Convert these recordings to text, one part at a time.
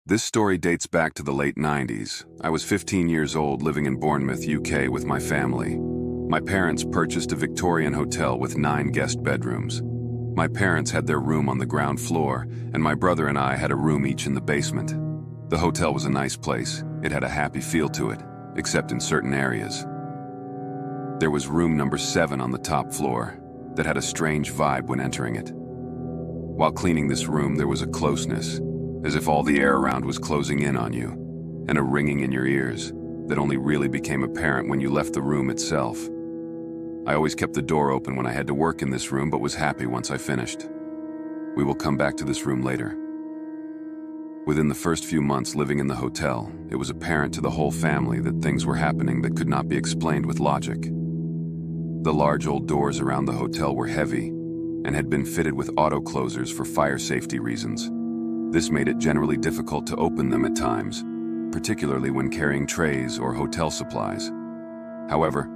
This story dates back to the late 90s. I was 15 years old living in Bournemouth, UK with my family. My parents purchased a Victorian hotel with 9 guest bedrooms. My parents had their room on the ground floor, and my brother and I had a room each in the basement. The hotel was a nice place. It had a happy feel to it, except in certain areas. There was room number 7 on the top floor that had a strange vibe when entering it. While cleaning this room, there was a closeness, as if all the air around was closing in on you, and a ringing in your ears that only really became apparent when you left the room itself. I always kept the door open when I had to work in this room, but was happy once I finished. We will come back to this room later. Within the first few months living in the hotel, it was apparent to the whole family that things were happening that could not be explained with logic. The large old doors around the hotel were heavy and had been fitted with auto closers for fire safety reasons. This made it generally difficult to open them at times, particularly when carrying trays or hotel supplies. However,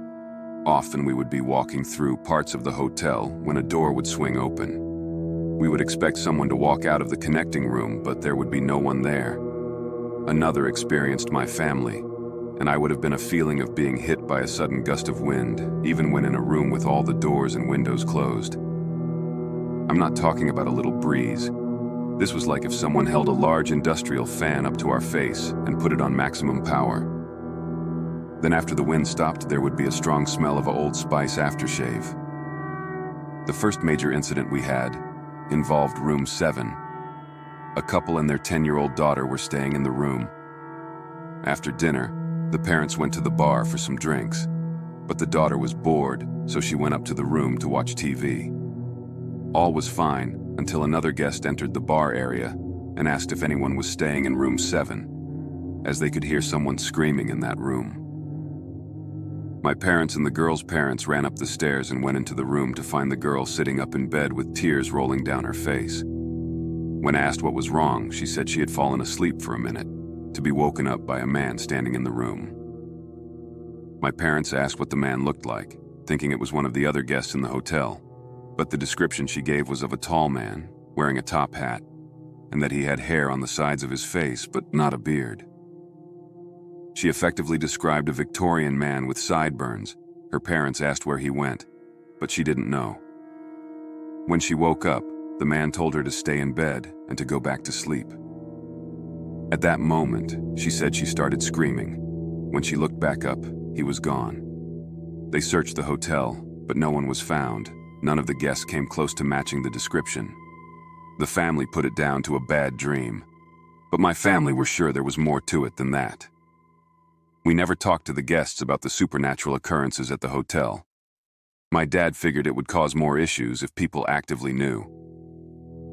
often we would be walking through parts of the hotel when a door would swing open. We would expect someone to walk out of the connecting room, but there would be no one there. Another experienced my family, and I would have been a feeling of being hit by a sudden gust of wind, even when in a room with all the doors and windows closed. I'm not talking about a little breeze. This was like if someone held a large industrial fan up to our face and put it on maximum power. Then after the wind stopped, there would be a strong smell of Old Spice aftershave. The first major incident we had involved room 7. A couple and their 10-year-old daughter were staying in the room. After dinner, the parents went to the bar for some drinks, but the daughter was bored, so she went up to the room to watch TV. All was fine until another guest entered the bar area and asked if anyone was staying in room 7, as they could hear someone screaming in that room. My parents and the girl's parents ran up the stairs and went into the room to find the girl sitting up in bed with tears rolling down her face. When asked what was wrong, she said she had fallen asleep for a minute, to be woken up by a man standing in the room. My parents asked what the man looked like, thinking it was one of the other guests in the hotel, but the description she gave was of a tall man, wearing a top hat, and that he had hair on the sides of his face, but not a beard. She effectively described a Victorian man with sideburns. Her parents asked where he went, but she didn't know. When she woke up, the man told her to stay in bed and to go back to sleep. At that moment, she said she started screaming. When she looked back up, he was gone. They searched the hotel, but no one was found. None of the guests came close to matching the description. The family put it down to a bad dream, but my family were sure there was more to it than that. We never talked to the guests about the supernatural occurrences at the hotel. My dad figured it would cause more issues if people actively knew.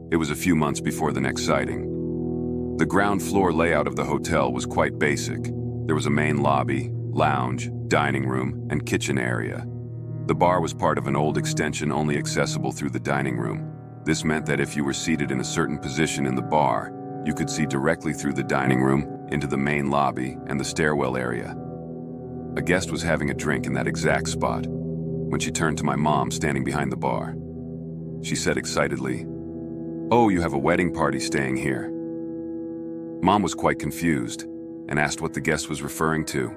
It was a few months before the next sighting. The ground floor layout of the hotel was quite basic. There was a main lobby, lounge, dining room, and kitchen area. The bar was part of an old extension only accessible through the dining room. This meant that if you were seated in a certain position in the bar, you could see directly through the dining room into the main lobby and the stairwell area. A guest was having a drink in that exact spot when she turned to my mom standing behind the bar. She said excitedly, "Oh, you have a wedding party staying here." Mom was quite confused and asked what the guest was referring to.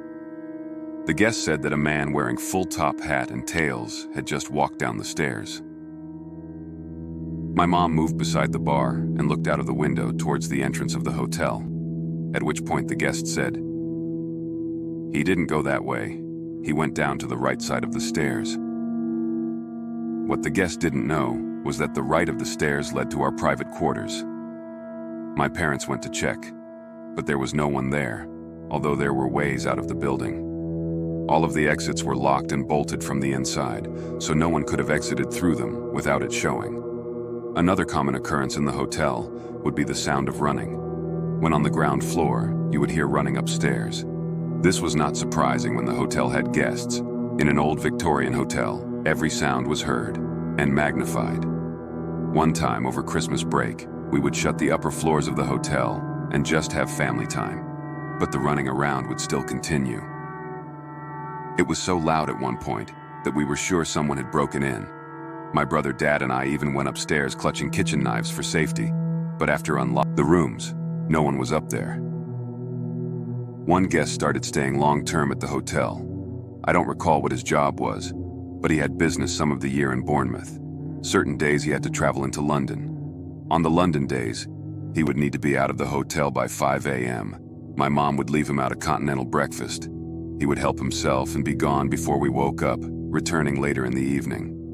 The guest said that a man wearing full top hat and tails had just walked down the stairs. My mom moved beside the bar and looked out of the window towards the entrance of the hotel, at which point the guest said, "He didn't go that way. He went down to the right side of the stairs." What the guest didn't know was that the right of the stairs led to our private quarters. My parents went to check, but there was no one there, although there were ways out of the building. All of the exits were locked and bolted from the inside, so no one could have exited through them without it showing. Another common occurrence in the hotel would be the sound of running. When on the ground floor, you would hear running upstairs. This was not surprising when the hotel had guests. In an old Victorian hotel, every sound was heard and magnified. One time over Christmas break, we would shut the upper floors of the hotel and just have family time, but the running around would still continue. It was so loud at one point that we were sure someone had broken in. My brother, dad, and I even went upstairs clutching kitchen knives for safety, but after unlocking the rooms, No one was up there. One guest started staying long-term at the hotel. I don't recall what his job was, but he had business some of the year in Bournemouth. Certain days he had to travel into London. On the London days, he would need to be out of the hotel by 5 a.m. My mom would leave him out a continental breakfast. He would help himself and be gone before we woke up, returning later in the evening.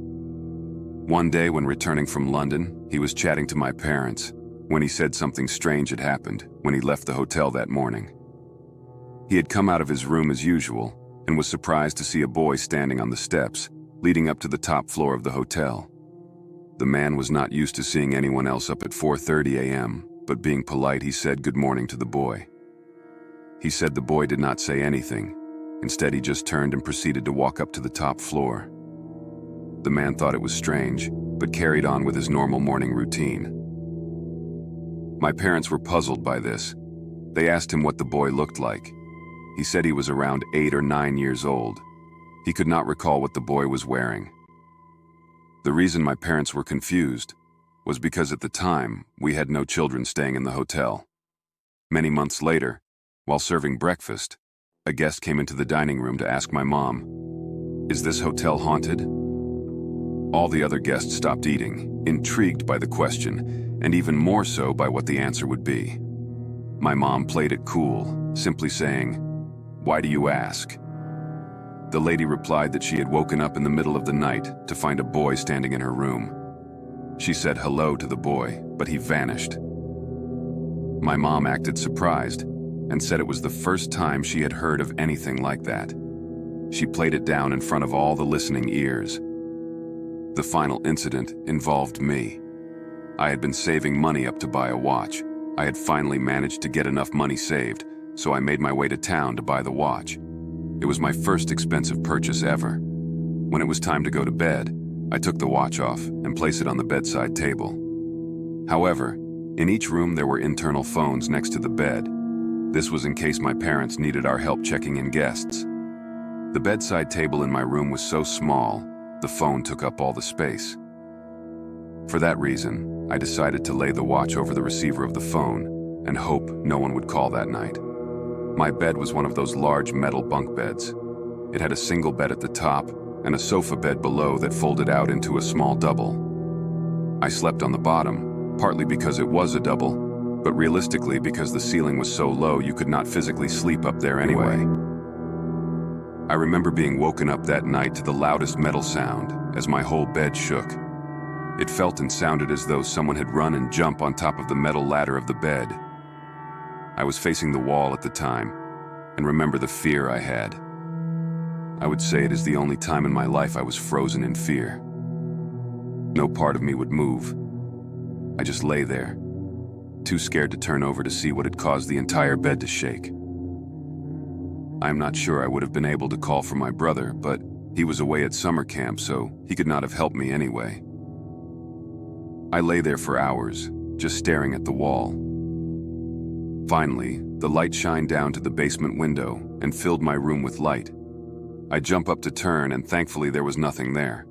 One day when returning from London, he was chatting to my parents when he said something strange had happened when he left the hotel that morning. He had come out of his room as usual and was surprised to see a boy standing on the steps leading up to the top floor of the hotel. The man was not used to seeing anyone else up at 4:30 a.m., but being polite, he said good morning to the boy. He said the boy did not say anything. Instead, he just turned and proceeded to walk up to the top floor. The man thought it was strange, but carried on with his normal morning routine. My parents were puzzled by this. They asked him what the boy looked like. He said he was around 8 or 9 years old. He could not recall what the boy was wearing. The reason my parents were confused was because at the time, we had no children staying in the hotel. Many months later, while serving breakfast, a guest came into the dining room to ask my mom, "Is this hotel haunted?" All the other guests stopped eating, intrigued by the question, and even more so by what the answer would be. My mom played it cool, simply saying, "Why do you ask?" The lady replied that she had woken up in the middle of the night to find a boy standing in her room. She said hello to the boy, but he vanished. My mom acted surprised and said it was the first time she had heard of anything like that. She played it down in front of all the listening ears. The final incident involved me. I had been saving money up to buy a watch. I had finally managed to get enough money saved, so I made my way to town to buy the watch. It was my first expensive purchase ever. When it was time to go to bed, I took the watch off and placed it on the bedside table. However, in each room there were internal phones next to the bed. This was in case my parents needed our help checking in guests. The bedside table in my room was so small, the phone took up all the space. For that reason, I decided to lay the watch over the receiver of the phone and hope no one would call that night. My bed was one of those large metal bunk beds. It had a single bed at the top and a sofa bed below that folded out into a small double. I slept on the bottom, partly because it was a double, but realistically because the ceiling was so low you could not physically sleep up there anyway. I remember being woken up that night to the loudest metal sound as my whole bed shook. It felt and sounded as though someone had run and jumped on top of the metal ladder of the bed. I was facing the wall at the time and remember the fear I had. I would say it is the only time in my life I was frozen in fear. No part of me would move. I just lay there, too scared to turn over to see what had caused the entire bed to shake. I'm not sure I would have been able to call for my brother, but he was away at summer camp, so he could not have helped me anyway. I lay there for hours, just staring at the wall. Finally, the light shined down to the basement window and filled my room with light. I jumped up to turn, and thankfully there was nothing there.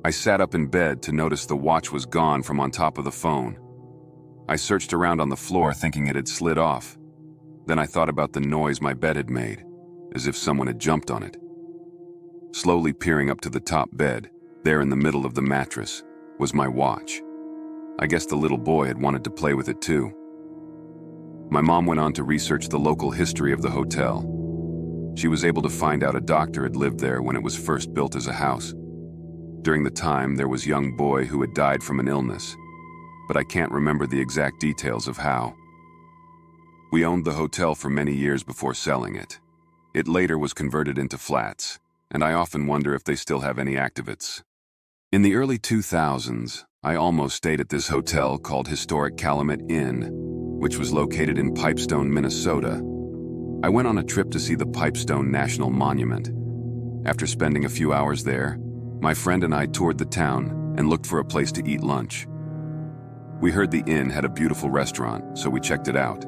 I sat up in bed to notice the watch was gone from on top of the phone. I searched around on the floor thinking it had slid off. Then I thought about the noise my bed had made, as if someone had jumped on it. Slowly peering up to the top bed, there in the middle of the mattress, was my watch. I guess the little boy had wanted to play with it too. My mom went on to research the local history of the hotel. She was able to find out a doctor had lived there when it was first built as a house. During the time, there was a young boy who had died from an illness, but I can't remember the exact details of how. We owned the hotel for many years before selling it. It later was converted into flats, and I often wonder if they still have any activates. In the early 2000s, I almost stayed at this hotel called Historic Calumet Inn, which was located in Pipestone, Minnesota. I went on a trip to see the Pipestone National Monument. After spending a few hours there, my friend and I toured the town and looked for a place to eat lunch. We heard the inn had a beautiful restaurant, so we checked it out.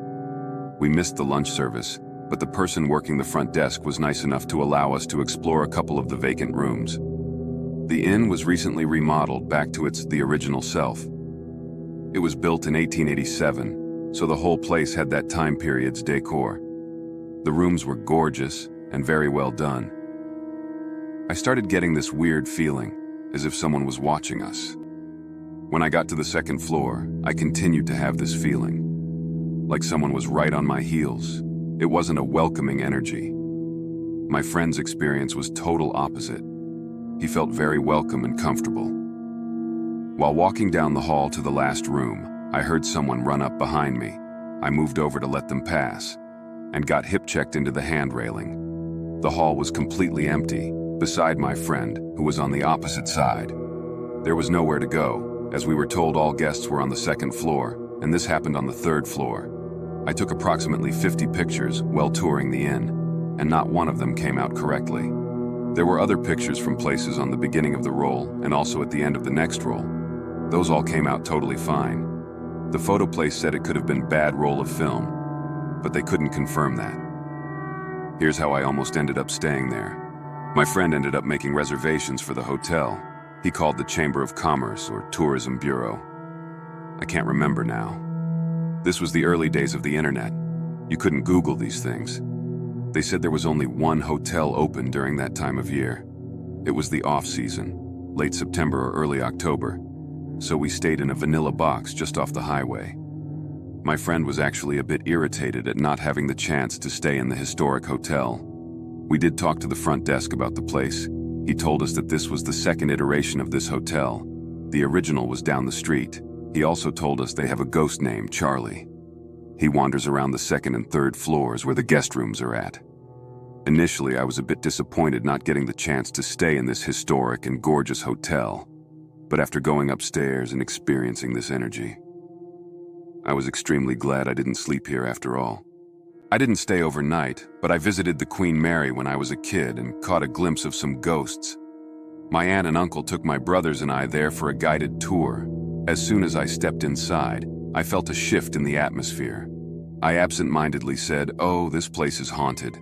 We missed the lunch service, but the person working the front desk was nice enough to allow us to explore a couple of the vacant rooms. The inn was recently remodeled back to the original self. It was built in 1887 so the whole place had that time period's decor. The rooms were gorgeous and very well done. I started getting this weird feeling, as if someone was watching us. When I got to the second floor, I continued to have this feeling, like someone was right on my heels. It wasn't a welcoming energy. My friend's experience was total opposite. He felt very welcome and comfortable. While walking down the hall to the last room, I heard someone run up behind me. I moved over to let them pass, and got hip-checked into the hand railing. The hall was completely empty, beside my friend, who was on the opposite side. There was nowhere to go, as we were told all guests were on the second floor, and this happened on the third floor. I took approximately 50 pictures while touring the inn, and not one of them came out correctly. There were other pictures from places on the beginning of the roll and also at the end of the next roll. Those all came out totally fine. The photo place said it could have been bad roll of film, but they couldn't confirm that. Here's how I almost ended up staying there. My friend ended up making reservations for the hotel. He called the Chamber of Commerce or Tourism Bureau. I can't remember now. This was the early days of the internet. You couldn't Google these things. They said there was only one hotel open during that time of year. It was the off-season, late September or early October, so we stayed in a vanilla box just off the highway. My friend was actually a bit irritated at not having the chance to stay in the historic hotel. We did talk to the front desk about the place. He told us that this was the second iteration of this hotel. The original was down the street. He also told us they have a ghost named Charlie. He wanders around the second and third floors where the guest rooms are at. Initially, I was a bit disappointed not getting the chance to stay in this historic and gorgeous hotel. But after going upstairs and experiencing this energy, I was extremely glad I didn't sleep here after all. I didn't stay overnight, but I visited the Queen Mary when I was a kid and caught a glimpse of some ghosts. My aunt and uncle took my brothers and I there for a guided tour. As soon as I stepped inside, I felt a shift in the atmosphere. I absent-mindedly said, "Oh, this place is haunted."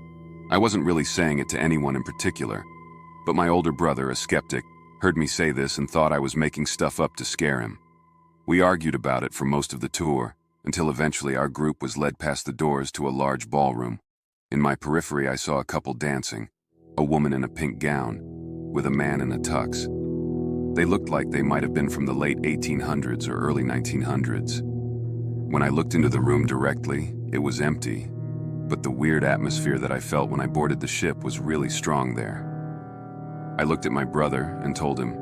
I wasn't really saying it to anyone in particular, but my older brother, a skeptic, heard me say this and thought I was making stuff up to scare him. We argued about it for most of the tour, until eventually our group was led past the doors to a large ballroom. In my periphery, I saw a couple dancing, a woman in a pink gown, with a man in a tux. They looked like they might have been from the late 1800s or early 1900s. When I looked into the room directly, it was empty, but the weird atmosphere that I felt when I boarded the ship was really strong there. I looked at my brother and told him,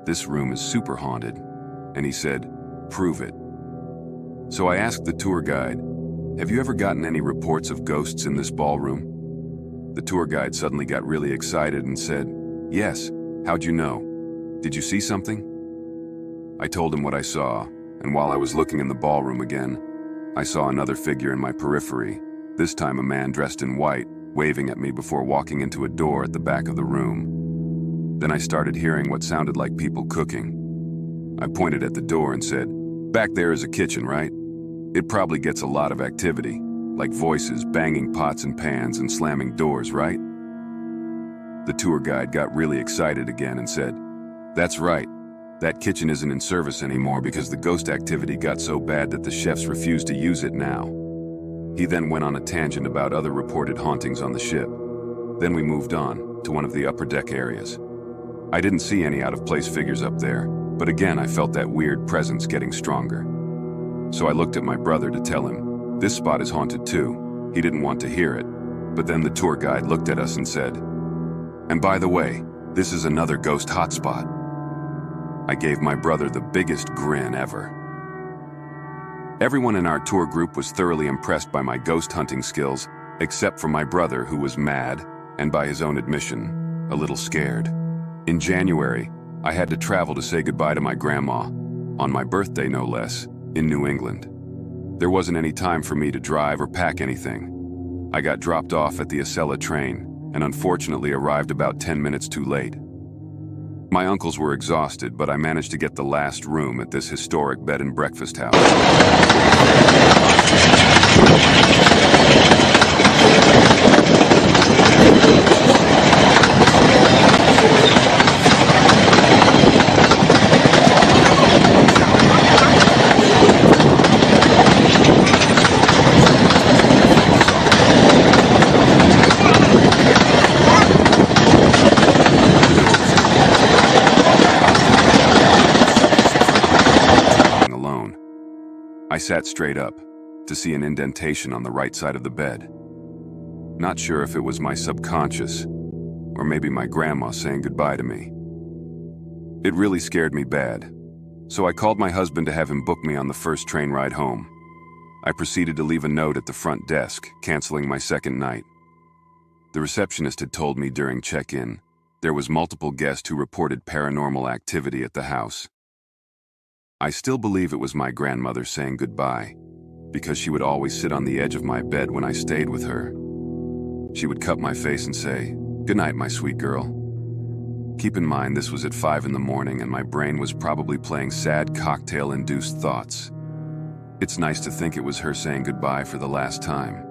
"This room is super haunted," and he said, "Prove it." So I asked the tour guide, "Have you ever gotten any reports of ghosts in this ballroom?" The tour guide suddenly got really excited and said, "Yes, how'd you know? Did you see something?" I told him what I saw, and while I was looking in the ballroom again, I saw another figure in my periphery, this time a man dressed in white, waving at me before walking into a door at the back of the room. Then I started hearing what sounded like people cooking. I pointed at the door and said, "Back there is a kitchen, right? It probably gets a lot of activity, like voices, banging pots and pans, and slamming doors, right?" The tour guide got really excited again and said, "That's right. That kitchen isn't in service anymore because the ghost activity got so bad that the chefs refuse to use it now." He then went on a tangent about other reported hauntings on the ship. Then we moved on to one of the upper deck areas. I didn't see any out-of-place figures up there, but again I felt that weird presence getting stronger. So I looked at my brother to tell him, "This spot is haunted too." He didn't want to hear it, but then the tour guide looked at us and said, "And by the way, this is another ghost hotspot." I gave my brother the biggest grin ever. Everyone in our tour group was thoroughly impressed by my ghost hunting skills, except for my brother, who was mad, and by his own admission, a little scared. In January, I had to travel to say goodbye to my grandma, on my birthday no less, in New England. There wasn't any time for me to drive or pack anything. I got dropped off at the Acela train, and unfortunately arrived about 10 minutes too late. My uncles were exhausted, but I managed to get the last room at this historic bed and breakfast house. I sat straight up to see an indentation on the right side of the bed. Not sure if it was my subconscious or maybe my grandma saying goodbye to me. It really scared me bad, so I called my husband to have him book me on the first train ride home. I proceeded to leave a note at the front desk, canceling my second night. The receptionist had told me during check-in there was multiple guests who reported paranormal activity at the house. I still believe it was my grandmother saying goodbye, because she would always sit on the edge of my bed when I stayed with her. She would cup my face and say, "Good night, my sweet girl." Keep in mind this was at 5 in the morning and my brain was probably playing sad cocktail-induced thoughts. It's nice to think it was her saying goodbye for the last time.